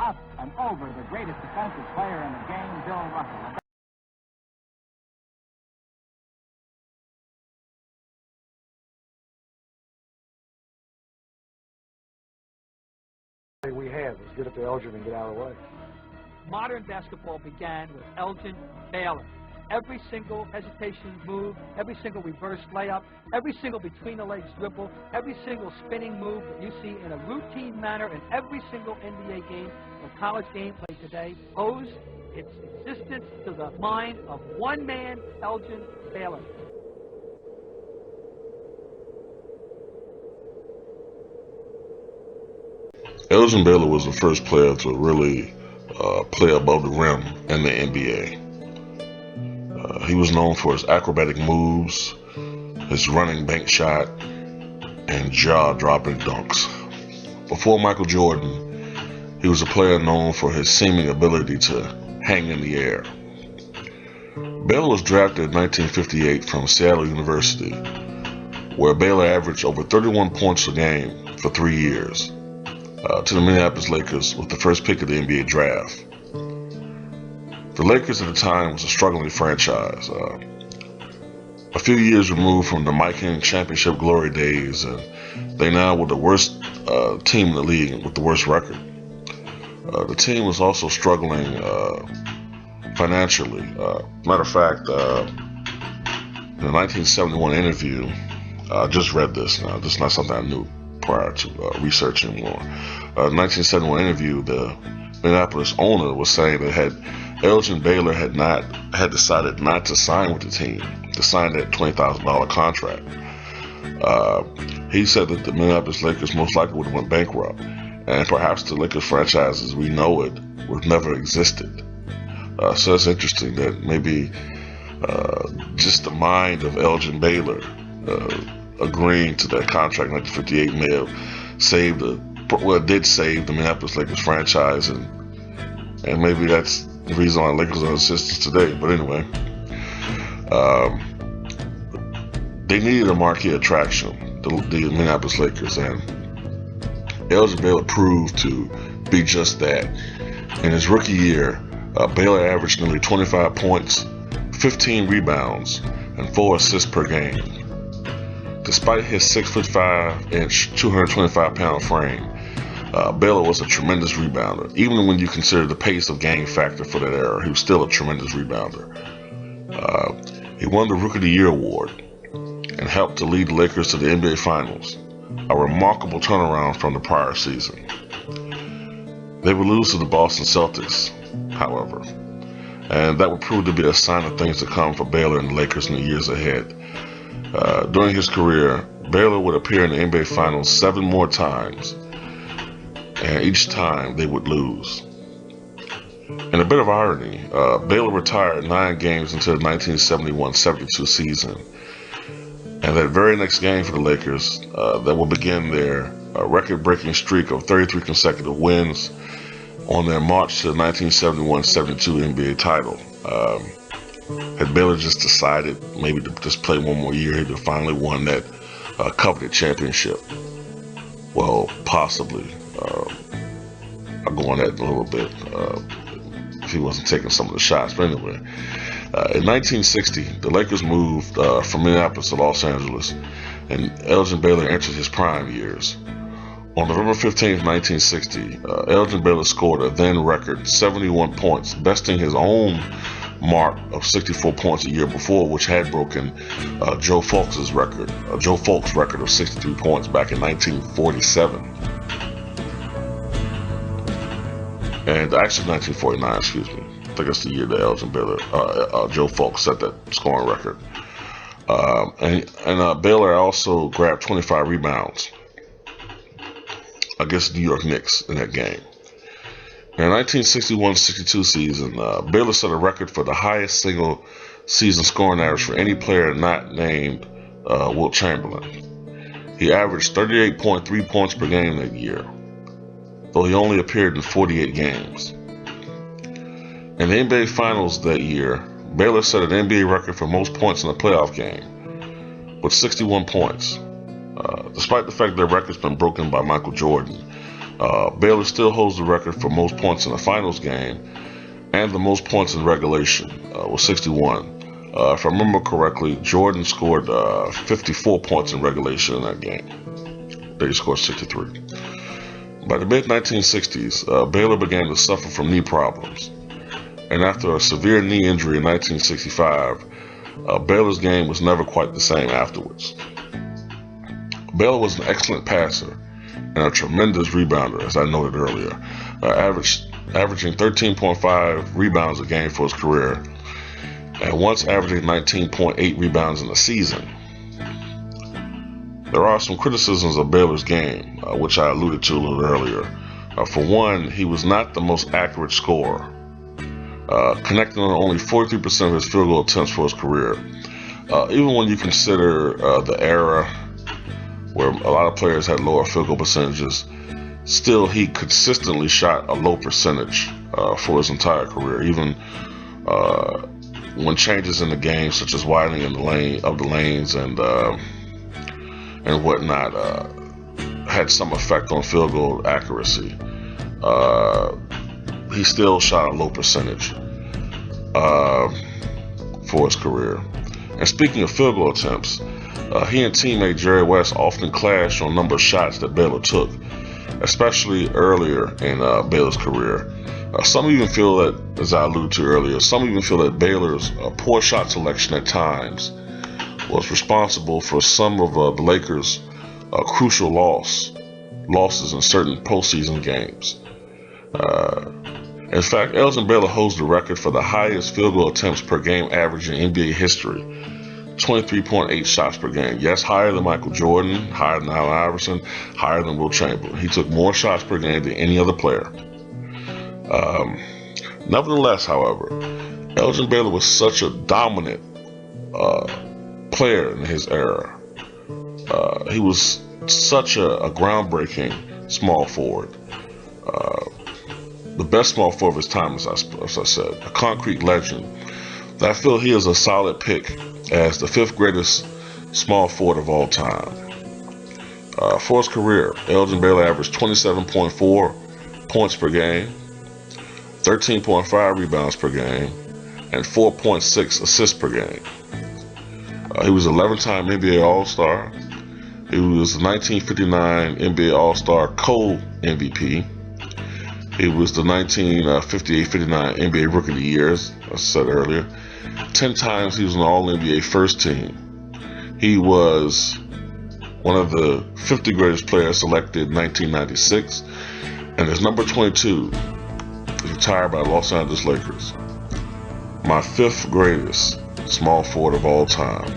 up and over the greatest defensive player in the game, Bill Russell. We had was get up to Elgin and get out of the way. Modern basketball began with Elgin Baylor. Every single hesitation move, every single reverse layup, every single between the legs dribble, every single spinning move that you see in a routine manner in every single NBA game or college game played today owes its existence to the mind of one man, Elgin Baylor. Elgin Baylor was the first player to really play above the rim in the NBA. He was known for his acrobatic moves, his running bank shot, and jaw-dropping dunks. Before Michael Jordan, he was a player known for his seeming ability to hang in the air. Baylor was drafted in 1958 from Seattle University, where Baylor averaged over 31 points a game for 3 years, to the Minneapolis Lakers with the first pick of the NBA draft. The Lakers at the time was a struggling franchise, a few years removed from the Mike Henry championship glory days, and they now were the worst team in the league with the worst record. The team was also struggling financially. Matter of fact, in a 1971 interview, I just read this now, this is not something I knew prior to researching more. 1971 interview, the Minneapolis owner was saying that Elgin Baylor had decided not to sign with the team, to sign that $20,000 contract. He said that the Minneapolis Lakers most likely would have went bankrupt, and perhaps the Lakers franchise as we know it would have never existed. So it's interesting that maybe just the mind of Elgin Baylor agreeing to that contract in 1958 may have did save the Minneapolis Lakers franchise, and maybe that's the reason why the Lakers are in existence today. But anyway, they needed a marquee attraction, the Minneapolis Lakers, and Elgin Baylor proved to be just that. In his rookie year, Baylor averaged nearly 25 points, 15 rebounds, and 4 assists per game. Despite his 6'5" 225-pound frame, Baylor was a tremendous rebounder. Even when you consider the pace of game factor for that era, he was still a tremendous rebounder. He won the Rookie of the Year award and helped to lead the Lakers to the NBA Finals, a remarkable turnaround from the prior season. They would lose to the Boston Celtics, however, and that would prove to be a sign of things to come for Baylor and the Lakers in the years ahead. During his career, Baylor would appear in the NBA Finals 7 more times, and each time they would lose. In a bit of irony, Baylor retired 9 games into the 1971-72 season, and that very next game for the Lakers, that will begin their record-breaking streak of 33 consecutive wins on their march to the 1971-72 NBA title. Had Baylor just decided maybe to just play one more year, he'd have finally won that coveted championship. Well, possibly. I'll go on that in a little bit if he wasn't taking some of the shots. But anyway, in 1960, the Lakers moved from Minneapolis to Los Angeles, and Elgin Baylor entered his prime years. On November 15, 1960, Elgin Baylor scored a then record 71 points, besting his own mark of 64 points a year before, which had broken Joe Fulks' record of 63 points back in 1947. And actually 1949, excuse me. I think that's the year that Elgin Baylor, Joe Fulks set that scoring record. And Baylor also grabbed 25 rebounds against the New York Knicks in that game. In the 1961-62 season, Baylor set a record for the highest single season scoring average for any player not named Wilt Chamberlain. He averaged 38.3 points per game that year, though he only appeared in 48 games. In the NBA Finals that year, Baylor set an NBA record for most points in a playoff game, with 61 points. Despite the fact that the record's been broken by Michael Jordan, Baylor still holds the record for most points in a finals game and the most points in regulation, with 61. If I remember correctly, Jordan scored 54 points in regulation in that game. They scored 63. By the mid-1960s, Baylor began to suffer from knee problems. And after a severe knee injury in 1965, Baylor's game was never quite the same afterwards. Baylor was an excellent passer and a tremendous rebounder, as I noted earlier, averaging 13.5 rebounds a game for his career, and once averaging 19.8 rebounds in a season. There are some criticisms of Baylor's game, which I alluded to a little earlier. For one, he was not the most accurate scorer, connecting on only 43% of his field goal attempts for his career. Even when you consider the era where a lot of players had lower field goal percentages, still he consistently shot a low percentage for his entire career, even when changes in the game, such as widening in the lanes and whatnot, had some effect on field goal accuracy. He still shot a low percentage for his career. And speaking of field goal attempts, he and teammate Jerry West often clashed on number of shots that Baylor took, especially earlier in Baylor's career. Some even feel that, as I alluded to earlier, some even feel that Baylor's poor shot selection at times was responsible for some of the Lakers' crucial losses in certain postseason games. In fact, Elgin Baylor holds the record for the highest field goal attempts per game average in NBA history, 23.8 shots per game. Yes, higher than Michael Jordan, higher than Allen Iverson, higher than Wilt Chamberlain. He took more shots per game than any other player. Nevertheless, however, Elgin Baylor was such a dominant player in his era. He was such a groundbreaking small forward. The best small forward of his time, as I said, a concrete legend. I feel he is a solid pick as the 5th greatest small forward of all time. For his career, Elgin Baylor averaged 27.4 points per game, 13.5 rebounds per game, and 4.6 assists per game. He was 11-time NBA All-Star. He was the 1959 NBA All-Star co-MVP. He was the 1958-59 NBA Rookie of the Year, as I said earlier. 10 times he was on the All-NBA first team. He was one of the 50 greatest players selected in 1996. And his number 22 is retired by the Los Angeles Lakers. My 5th greatest small forward of all time,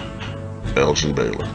Elgin Baylor.